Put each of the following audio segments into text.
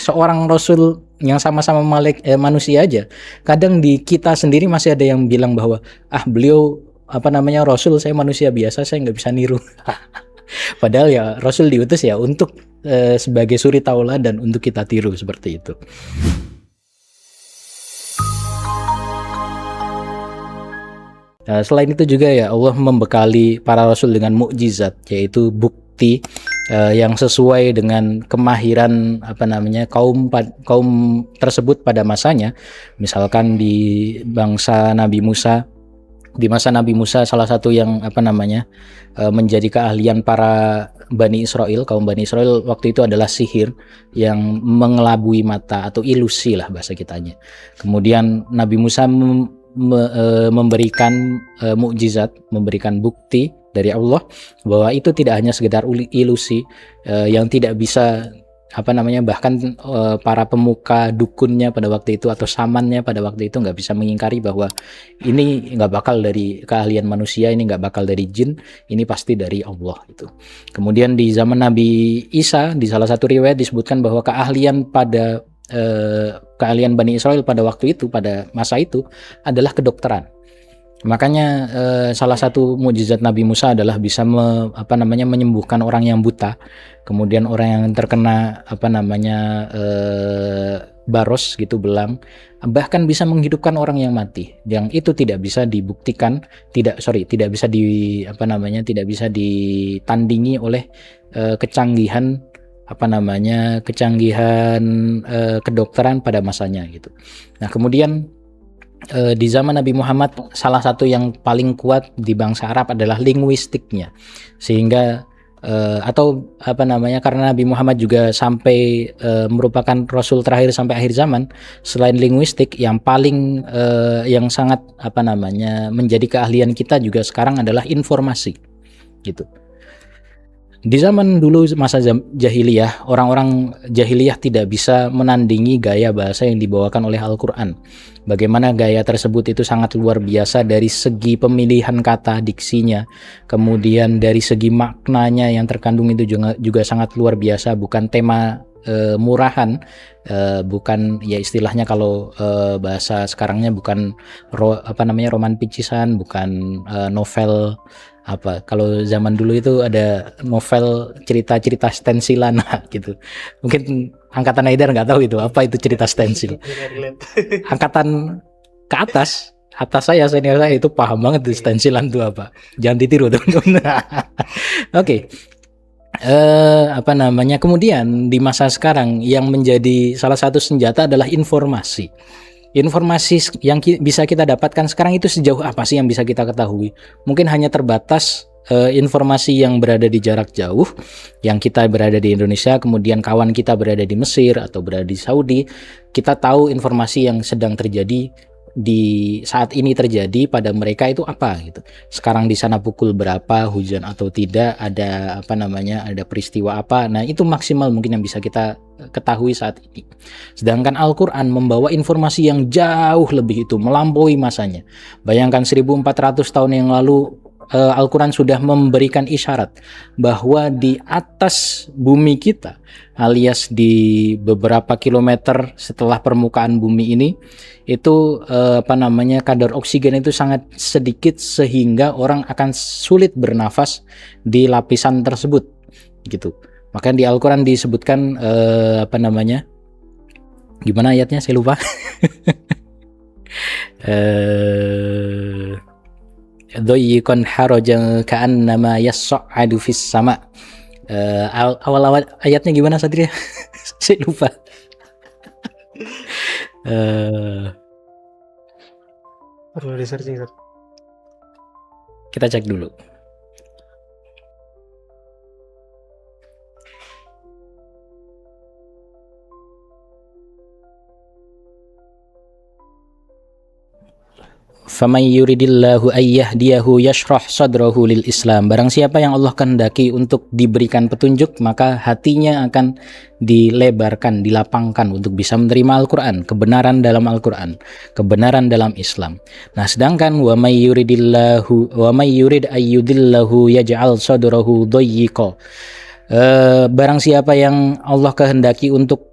seorang rasul yang sama-sama manusia aja, kadang di kita sendiri masih ada yang bilang bahwa beliau rasul, saya manusia biasa, saya nggak bisa niru. Padahal ya rasul diutus ya untuk sebagai suri tauladan untuk kita tiru seperti itu. Selain itu juga ya Allah membekali para rasul dengan mukjizat, yaitu bukti yang sesuai dengan kemahiran kaum tersebut pada masanya. Misalkan di bangsa Nabi Musa, di masa Nabi Musa, salah satu yang menjadi keahlian para Bani Israel, kaum Bani Israel waktu itu adalah sihir yang mengelabui mata atau ilusi lah bahasa kitanya. Kemudian Nabi Musa memberikan mukjizat, memberikan bukti dari Allah bahwa itu tidak hanya sekedar ilusi yang tidak bisa bahkan para pemuka dukunnya pada waktu itu atau samannya pada waktu itu nggak bisa mengingkari bahwa ini nggak bakal dari keahlian manusia, ini nggak bakal dari jin, ini pasti dari Allah itu. Kemudian di zaman Nabi Isa, di salah satu riwayat disebutkan bahwa keahlian Bani Israel pada waktu itu, pada masa itu adalah kedokteran. Makanya salah satu mukjizat Nabi Musa adalah bisa menyembuhkan orang yang buta, kemudian orang yang terkena baros gitu, belang, bahkan bisa menghidupkan orang yang mati. Yang itu tidak bisa dibuktikan, tidak bisa tidak bisa ditandingi oleh kecanggihan kedokteran pada masanya gitu. Nah, kemudian di zaman Nabi Muhammad, salah satu yang paling kuat di bangsa Arab adalah linguistiknya, sehingga karena Nabi Muhammad juga sampai merupakan rasul terakhir sampai akhir zaman. Selain linguistik, yang paling yang sangat menjadi keahlian kita juga sekarang adalah informasi gitu. Di zaman dulu, masa jahiliyah, orang-orang jahiliyah tidak bisa menandingi gaya bahasa yang dibawakan oleh Al-Quran. Bagaimana gaya tersebut itu sangat luar biasa dari segi pemilihan kata, diksinya, kemudian dari segi maknanya yang terkandung itu juga sangat luar biasa, bukan tema murahan, bukan ya istilahnya kalau bahasa sekarangnya bukan roman picisan, bukan novel. Kalau zaman dulu itu ada novel cerita-cerita stensilan gitu. Mungkin angkatan Haidar nggak tahu itu apa itu cerita stensil. Angkatan ke atas saya, senior saya itu paham banget tuh stensilan itu apa. Jangan ditiru teman-teman. Oke. Kemudian di masa sekarang yang menjadi salah satu senjata adalah informasi. Informasi yang bisa kita dapatkan sekarang itu sejauh apa sih yang bisa kita ketahui? Mungkin hanya terbatas informasi yang berada di jarak jauh, yang kita berada di Indonesia, kemudian kawan kita berada di Mesir atau berada di Saudi, kita tahu informasi yang sedang terjadi di saat ini terjadi pada mereka itu apa gitu. Sekarang di sana pukul berapa, hujan atau tidak, ada ada peristiwa apa. Nah, itu maksimal mungkin yang bisa kita ketahui saat ini. Sedangkan Al-Quran membawa informasi yang jauh lebih itu, melampaui masanya. Bayangkan 1400 tahun yang lalu Al-Quran sudah memberikan isyarat bahwa di atas bumi kita, alias di beberapa kilometer setelah permukaan bumi ini, itu kadar oksigen itu sangat sedikit sehingga orang akan sulit bernafas di lapisan tersebut gitu. Maka di Al-Quran disebutkan gimana ayatnya saya lupa. Dhayyqan harajan ka'annama yas'adu fis sama. Awal-awal ayatnya gimana Satria? Saya lupa. Perlu researching. Kita cek dulu. Faman yuridillahu ayyahdiyahu yashrah sadrahu lil Islam. Barang siapa yang Allah kehendaki untuk diberikan petunjuk, maka hatinya akan dilebarkan, dilapangkan untuk bisa menerima Al-Quran, kebenaran dalam Al-Quran, kebenaran dalam Islam. Nah, sedangkan wa may yurid ayyudillahu yaj'al sadrahu dayyiqa. Barang siapa yang Allah kehendaki untuk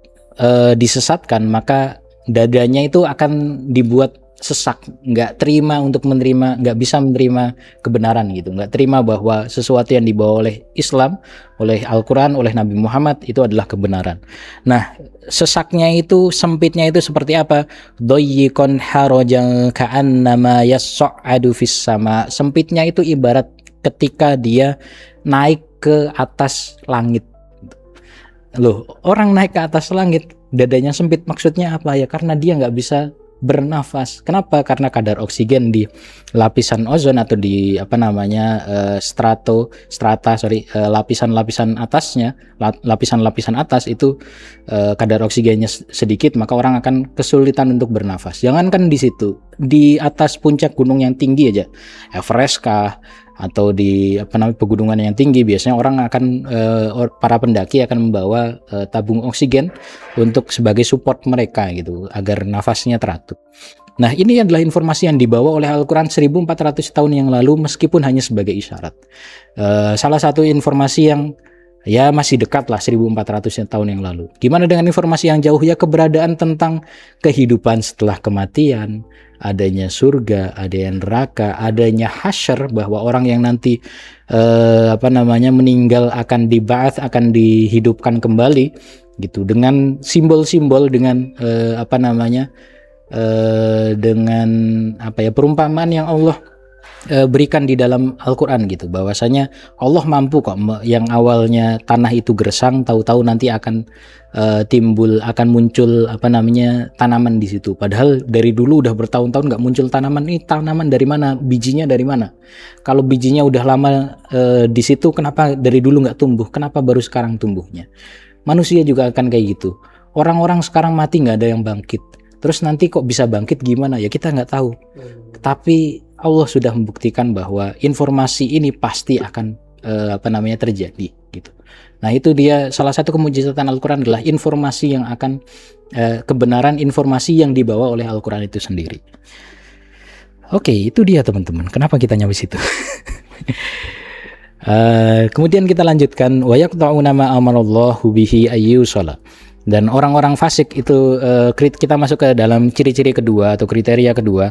disesatkan, maka dadanya itu akan dibuat sesak, nggak terima untuk menerima, nggak bisa menerima kebenaran gitu, nggak terima bahwa sesuatu yang dibawa oleh Islam, oleh Al-Quran, oleh Nabi Muhammad itu adalah kebenaran. Nah, sesaknya itu, sempitnya itu seperti apa? Doyikon harajan ka'annama yas'adu fis sama. Sempitnya itu ibarat ketika dia naik ke atas langit. Loh, orang naik ke atas langit dadanya sempit, maksudnya apa ya? Karena dia nggak bisa bernafas. Kenapa? Karena kadar oksigen di lapisan ozon atau di lapisan-lapisan atasnya, lapisan-lapisan atas itu kadar oksigennya sedikit, maka orang akan kesulitan untuk bernafas. Jangankan di situ, di atas puncak gunung yang tinggi aja, Everest kah, atau di pegunungan yang tinggi, biasanya orang akan para pendaki akan membawa tabung oksigen untuk sebagai support mereka gitu, agar nafasnya teratur. Nah, ini adalah informasi yang dibawa oleh Al-Quran 1400 tahun yang lalu, meskipun hanya sebagai isyarat. Salah satu informasi yang ya masih dekat lah, 1400 tahun yang lalu. Gimana dengan informasi yang jauh, ya keberadaan tentang kehidupan setelah kematian, adanya surga, adanya neraka, adanya hasyr, bahwa orang yang nanti meninggal akan diba'ats, akan dihidupkan kembali gitu, dengan simbol-simbol, dengan perumpamaan yang Allah berikan di dalam Al-Quran gitu, bahwasanya Allah mampu kok, yang awalnya tanah itu gersang, tahu-tahu nanti akan muncul tanaman di situ, padahal dari dulu udah bertahun-tahun nggak muncul tanaman. Ini tanaman dari mana, bijinya dari mana? Kalau bijinya udah lama di situ, kenapa dari dulu nggak tumbuh, kenapa baru sekarang tumbuhnya? Manusia juga akan kayak gitu. Orang-orang sekarang mati nggak ada yang bangkit, terus nanti kok bisa bangkit gimana ya, kita nggak tahu. Tapi Allah sudah membuktikan bahwa informasi ini pasti akan terjadi gitu. Nah, itu dia salah satu kemujizatan Al-Quran, adalah informasi yang akan kebenaran informasi yang dibawa oleh Al-Quran itu sendiri. Oke, itu dia teman-teman. Kenapa kita nyampe situ? Kemudian kita lanjutkan, wa yaqta'una ma amarallahu bihi ayyusala. Dan orang-orang fasik itu kita masuk ke dalam ciri-ciri kedua atau kriteria kedua,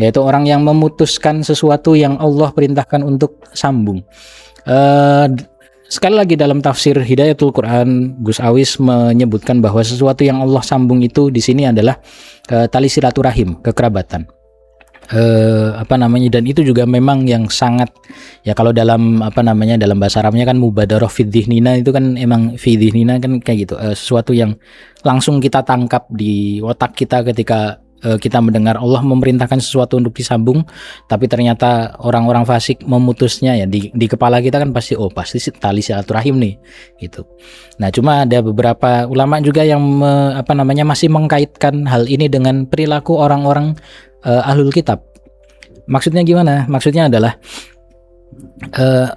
yaitu orang yang memutuskan sesuatu yang Allah perintahkan untuk sambung. Sekali lagi, dalam tafsir Hidayatul Quran, Gus Awis menyebutkan bahwa sesuatu yang Allah sambung itu di sini adalah tali silaturahim, kekerabatan. Dan itu juga memang yang sangat, ya kalau dalam dalam bahasa Arabnya kan mubadarah fi dhihnina, itu kan emang fi dhihnina kan kayak gitu, sesuatu yang langsung kita tangkap di otak kita ketika kita mendengar Allah memerintahkan sesuatu untuk disambung, tapi ternyata orang-orang fasik memutusnya ya di kepala kita kan pasti pasti tali silaturahim nih gitu. Nah, cuma ada beberapa ulama juga yang masih mengkaitkan hal ini dengan perilaku orang-orang ahlul kitab. Maksudnya gimana? Maksudnya adalah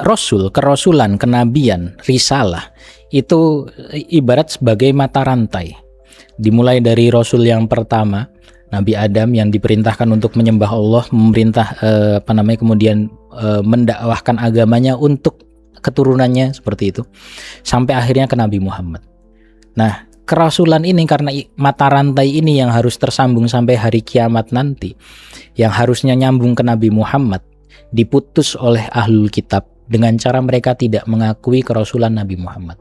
rasul, kerasulan, kenabian, risalah itu ibarat sebagai mata rantai. Dimulai dari rasul yang pertama, Nabi Adam, yang diperintahkan untuk menyembah Allah, kemudian mendakwahkan agamanya untuk keturunannya seperti itu, sampai akhirnya ke Nabi Muhammad. Nah, kerasulan ini, karena mata rantai ini yang harus tersambung sampai hari kiamat nanti, yang harusnya nyambung ke Nabi Muhammad, diputus oleh ahlul kitab dengan cara mereka tidak mengakui kerasulan Nabi Muhammad.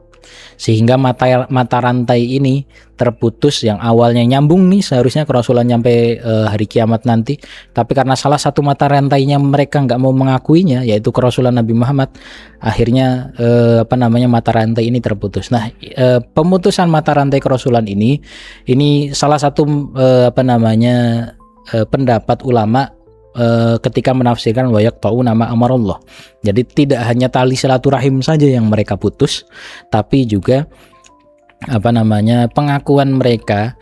Sehingga mata rantai ini terputus, yang awalnya nyambung nih, seharusnya kerasulan nyampe hari kiamat nanti, tapi karena salah satu mata rantainya mereka nggak mau mengakuinya, yaitu kerasulan Nabi Muhammad, akhirnya mata rantai ini terputus. Nah, pemutusan mata rantai kerasulan ini salah satu pendapat ulama ketika menafsirkan wa yaqta'una ma amarallah. Jadi tidak hanya tali silaturahim saja yang mereka putus, tapi juga pengakuan mereka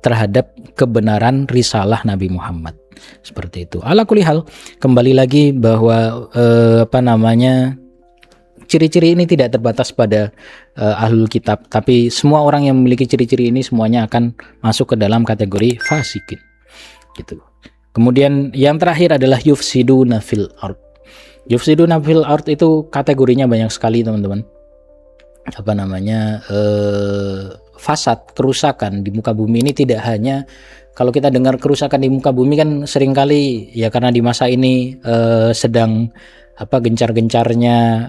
terhadap kebenaran risalah Nabi Muhammad. Seperti itu. Ala kulli hal, kembali lagi bahwa ciri-ciri ini tidak terbatas pada ahlul kitab, tapi semua orang yang memiliki ciri-ciri ini semuanya akan masuk ke dalam kategori fasikin. Gitu. Kemudian yang terakhir adalah yufsiduna fil ard. Yufsiduna fil ard itu kategorinya banyak sekali, teman-teman. fasad, kerusakan di muka bumi ini tidak hanya, kalau kita dengar kerusakan di muka bumi kan seringkali ya karena di masa ini sedang gencar-gencarnya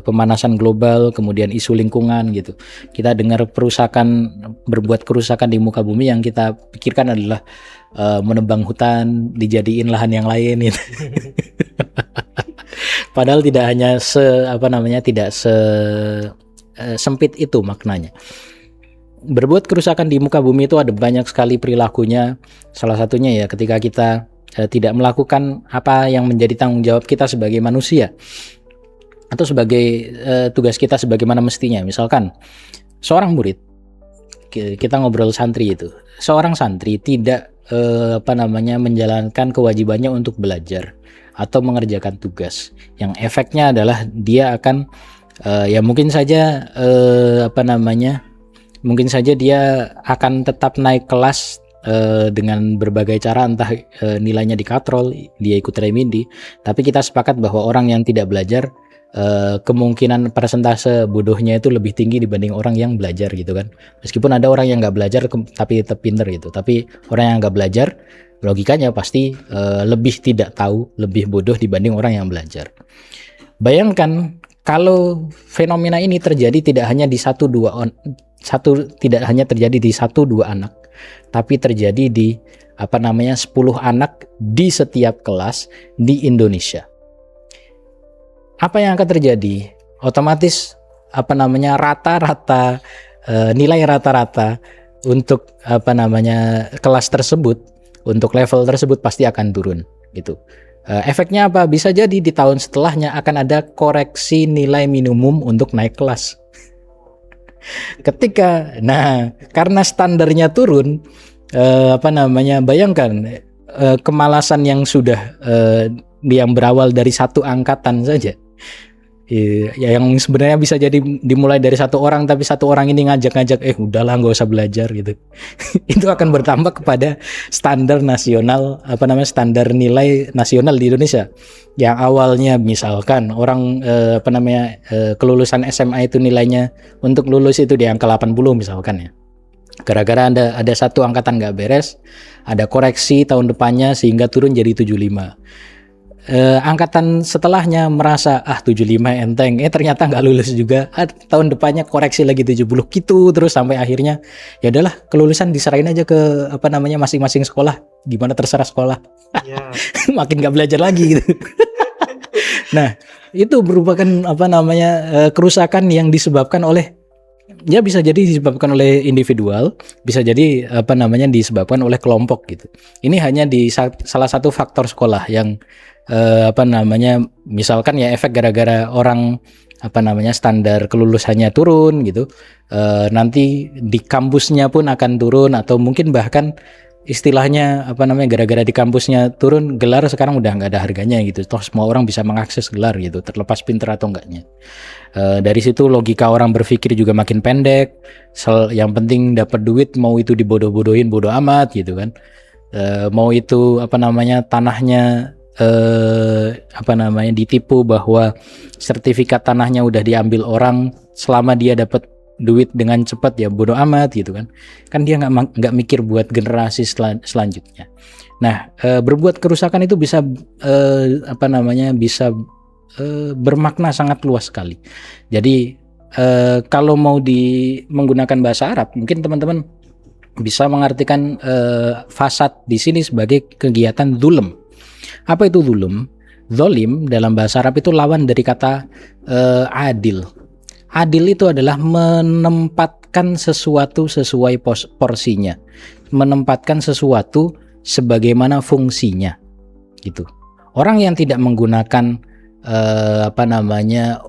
pemanasan global, kemudian isu lingkungan gitu. Kita dengar berbuat kerusakan di muka bumi, yang kita pikirkan adalah menebang hutan, dijadiin lahan yang lain gitu. Padahal tidak hanya sempit itu maknanya. Berbuat kerusakan di muka bumi itu ada banyak sekali perilakunya. Salah satunya ya ketika kita tidak melakukan apa yang menjadi tanggung jawab kita sebagai manusia, atau sebagai tugas kita sebagaimana mestinya. Misalkan seorang murid, kita ngobrol santri itu, seorang santri tidak menjalankan kewajibannya untuk belajar atau mengerjakan tugas, yang efeknya adalah dia akan mungkin saja dia akan tetap naik kelas dengan berbagai cara, entah nilainya dikatrol, dia ikut remedi. Tapi kita sepakat bahwa orang yang tidak belajar, kemungkinan persentase bodohnya itu lebih tinggi dibanding orang yang belajar gitu kan. Meskipun ada orang yang nggak belajar tapi tetap pinter gitu, tapi orang yang nggak belajar logikanya pasti lebih tidak tahu, lebih bodoh dibanding orang yang belajar. Bayangkan kalau fenomena ini terjadi tidak hanya terjadi di 1-2 anak, tapi terjadi di 10 anak di setiap kelas di Indonesia. Apa yang akan terjadi? Otomatis rata-rata nilai rata-rata untuk kelas tersebut, untuk level tersebut pasti akan turun gitu. Efeknya apa? Bisa jadi di tahun setelahnya akan ada koreksi nilai minimum untuk naik kelas. Karena standarnya turun, bayangkan kemalasan yang sudah yang berawal dari satu angkatan saja. Yang sebenarnya bisa jadi dimulai dari satu orang, tapi satu orang ini ngajak-ngajak, udahlah nggak usah belajar gitu. Itu akan bertambah kepada standar nasional, standar nilai nasional di Indonesia. Yang awalnya misalkan orang kelulusan SMA itu nilainya untuk lulus itu di angka 80 misalkan ya. Gara-gara ada satu angkatan nggak beres, ada koreksi tahun depannya sehingga turun jadi 75. Angkatan setelahnya merasa 75 enteng, ternyata nggak lulus juga, tahun depannya koreksi lagi 70 gitu terus sampai akhirnya ya udahlah kelulusan diserahin aja ke masing-masing sekolah, gimana terserah sekolah. Ya. Makin nggak belajar lagi gitu. Nah itu merupakan kerusakan yang disebabkan oleh, ya bisa jadi disebabkan oleh individual, bisa jadi disebabkan oleh kelompok gitu. Ini hanya di salah satu faktor sekolah yang misalkan ya efek gara-gara orang standar kelulusannya turun gitu, nanti di kampusnya pun akan turun, atau mungkin bahkan istilahnya gara-gara di kampusnya turun, gelar sekarang udah nggak ada harganya gitu, toh semua orang bisa mengakses gelar gitu, terlepas pinter atau enggaknya. Dari situ logika orang berpikir juga makin pendek, yang penting dapat duit, mau itu dibodoh-bodohin bodoh amat gitu kan. Mau itu tanahnya ditipu bahwa sertifikat tanahnya udah diambil orang, selama dia dapat duit dengan cepat ya bodoh amat gitu kan dia nggak mikir buat generasi selanjutnya. Nah, berbuat kerusakan itu bisa bermakna sangat luas sekali. Jadi kalau mau menggunakan bahasa Arab, mungkin teman-teman bisa mengartikan fasad di sini sebagai kegiatan zulm. Apa itu zulm? Zolim dalam bahasa Arab itu lawan dari kata adil. Adil itu adalah menempatkan sesuatu sesuai porsinya, menempatkan sesuatu sebagaimana fungsinya, gitu. Orang yang tidak menggunakan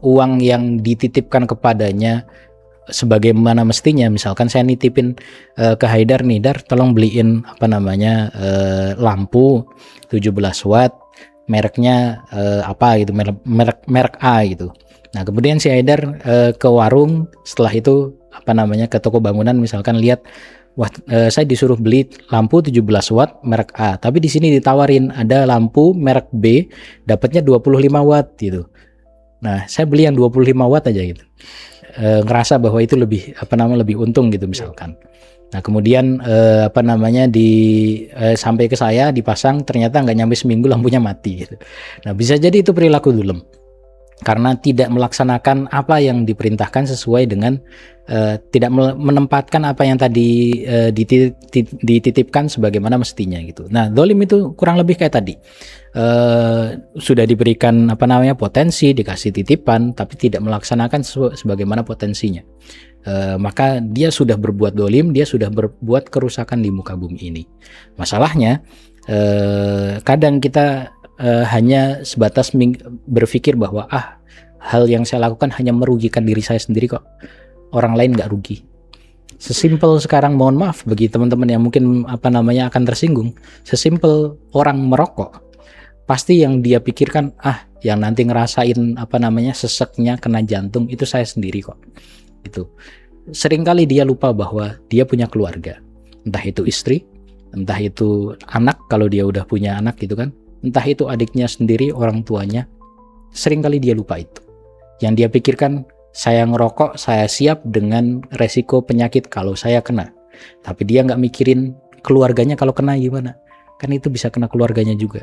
uang yang dititipkan kepadanya sebagaimana mestinya, misalkan saya nitipin ke Haidar nih, Dar, tolong beliin lampu 17 watt, mereknya gitu, merek A gitu. Nah, kemudian si Haidar ke warung, setelah itu ke toko bangunan, misalkan lihat, wah, saya disuruh beli lampu 17 watt merek A, tapi di sini ditawarin ada lampu merek B dapatnya 25 watt gitu. Nah, saya beli yang 25 watt aja gitu. ngerasa bahwa itu lebih lebih untung gitu misalkan. Nah kemudian sampai ke saya dipasang, ternyata nggak nyampe seminggu lampunya mati gitu. Nah bisa jadi itu perilaku dzulm karena tidak melaksanakan apa yang diperintahkan sesuai dengan tidak menempatkan apa yang tadi dititipkan sebagaimana mestinya gitu. Nah zalim itu kurang lebih kayak tadi, sudah diberikan potensi, dikasih titipan tapi tidak melaksanakan sebagaimana potensinya. Maka dia sudah berbuat dolim, dia sudah berbuat kerusakan di muka bumi ini. Masalahnya kadang kita hanya sebatas berpikir bahwa hal yang saya lakukan hanya merugikan diri saya sendiri kok, orang lain nggak rugi. Sesimpel sekarang, mohon maaf bagi teman-teman yang mungkin akan tersinggung, sesimpel orang merokok, pasti yang dia pikirkan yang nanti ngerasain seseknya kena jantung itu saya sendiri kok. Gitu. Seringkali dia lupa bahwa dia punya keluarga, entah itu istri, entah itu anak kalau dia udah punya anak gitu kan, entah itu adiknya sendiri, orang tuanya. Seringkali dia lupa itu. Yang dia pikirkan, saya ngerokok, saya siap dengan resiko penyakit kalau saya kena. Tapi dia nggak mikirin keluarganya kalau kena gimana, kan itu bisa kena keluarganya juga.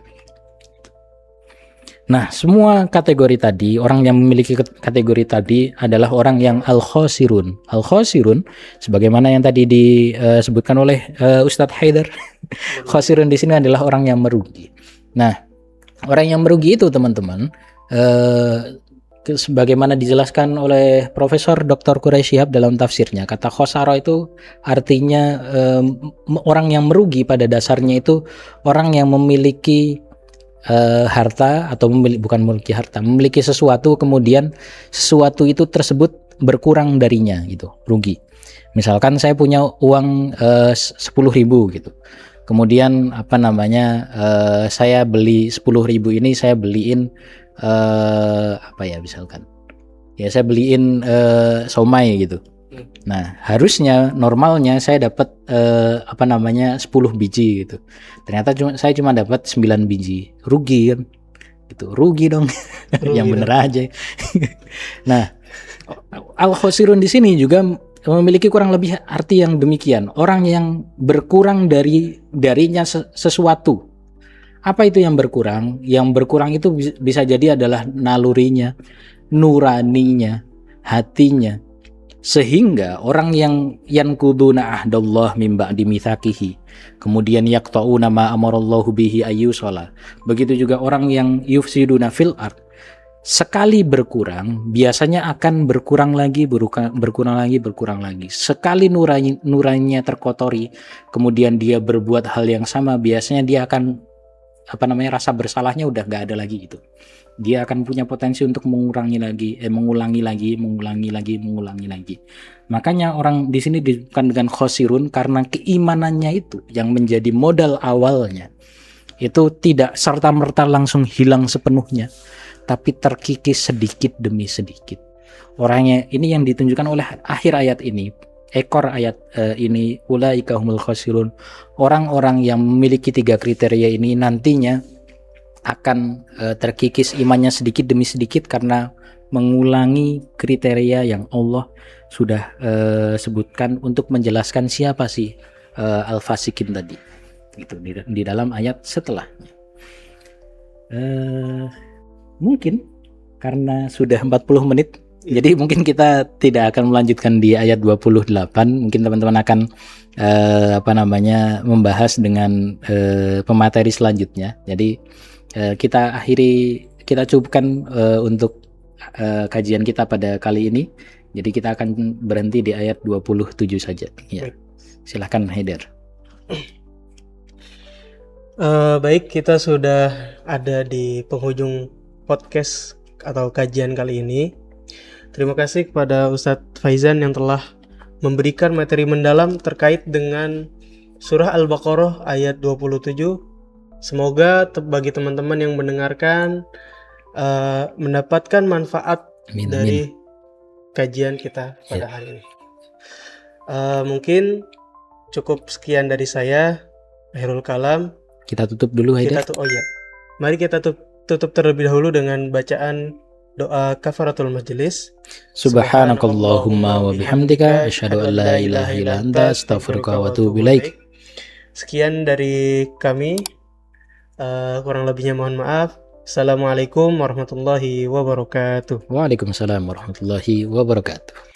Nah, semua kategori tadi, orang yang memiliki kategori tadi adalah orang yang al-khosirun. Al-khosirun, sebagaimana yang tadi disebutkan oleh Ustadz Haidar, khosirun di sini adalah orang yang merugi. Nah, orang yang merugi itu teman-teman, sebagaimana dijelaskan oleh Profesor Dr. Quraish Shihab dalam tafsirnya, kata khosaro itu artinya orang yang merugi pada dasarnya itu orang yang memiliki harta atau memiliki sesuatu, kemudian sesuatu itu tersebut berkurang darinya gitu, rugi. Misalkan saya punya uang 10.000 gitu, kemudian saya beli 10.000 ini, saya beliin misalkan ya saya beliin somai gitu. Nah, harusnya normalnya saya dapat 10 biji gitu. Ternyata saya cuma dapat 9 biji. Rugi kan? Gitu. Rugi dong. Yang bener aja. Nah, al-khosirun di sini juga memiliki kurang lebih arti yang demikian. Orang yang berkurang darinya sesuatu. Apa itu yang berkurang? Yang berkurang itu bisa jadi adalah nalurinya, nuraninya, hatinya. Sehingga orang yang yanquduna ahdallah min ba'di mitsaqihi, kemudian yaqta'una ma amarallahu bihi ayyusala. Begitu juga orang yang yufsiduna fil ard, sekali berkurang biasanya akan berkurang lagi. Sekali nuraninya terkotori, kemudian dia berbuat hal yang sama, biasanya dia akan rasa bersalahnya udah gak ada lagi gitu. Dia akan punya potensi untuk mengulangi lagi. Makanya orang di sini disebutkan dengan khosirun karena keimanannya itu yang menjadi modal awalnya itu tidak serta-merta langsung hilang sepenuhnya, tapi terkikis sedikit demi sedikit. Orangnya ini yang ditunjukkan oleh akhir ayat ini, ekor ayat ini, ulaika humul khosirun. Orang-orang yang memiliki 3 kriteria ini nantinya akan terkikis imannya sedikit demi sedikit karena mengulangi kriteria yang Allah sudah sebutkan untuk menjelaskan siapa sih al-fasikin tadi gitu di dalam ayat setelahnya. Mungkin karena sudah 40 menit jadi mungkin kita tidak akan melanjutkan di ayat 28. Mungkin teman-teman akan membahas dengan pemateri selanjutnya. Jadi kita cukupkan untuk kajian kita pada kali ini. Jadi kita akan berhenti di ayat 27 saja. Ya. Silahkan Haidar. Baik, kita sudah ada di penghujung podcast atau kajian kali ini. Terima kasih kepada Ustadz Faizan yang telah memberikan materi mendalam terkait dengan surah Al-Baqarah ayat 27. Semoga bagi teman-teman yang mendengarkan mendapatkan manfaat dari kajian kita pada hari ini. Mungkin cukup sekian dari saya, Akhirul Kalam. Kita tutup dulu, Haidar. Mari kita tutup terlebih dahulu dengan bacaan doa kafaratul majelis. Subhanakallahumma wa bihamdika asyhadu an la ilaha illa anta astaghfiruka wa atubu ilaik. Sekian dari kami. Kurang lebihnya mohon maaf. Assalamualaikum warahmatullahi wabarakatuh. Waalaikumsalam warahmatullahi wabarakatuh.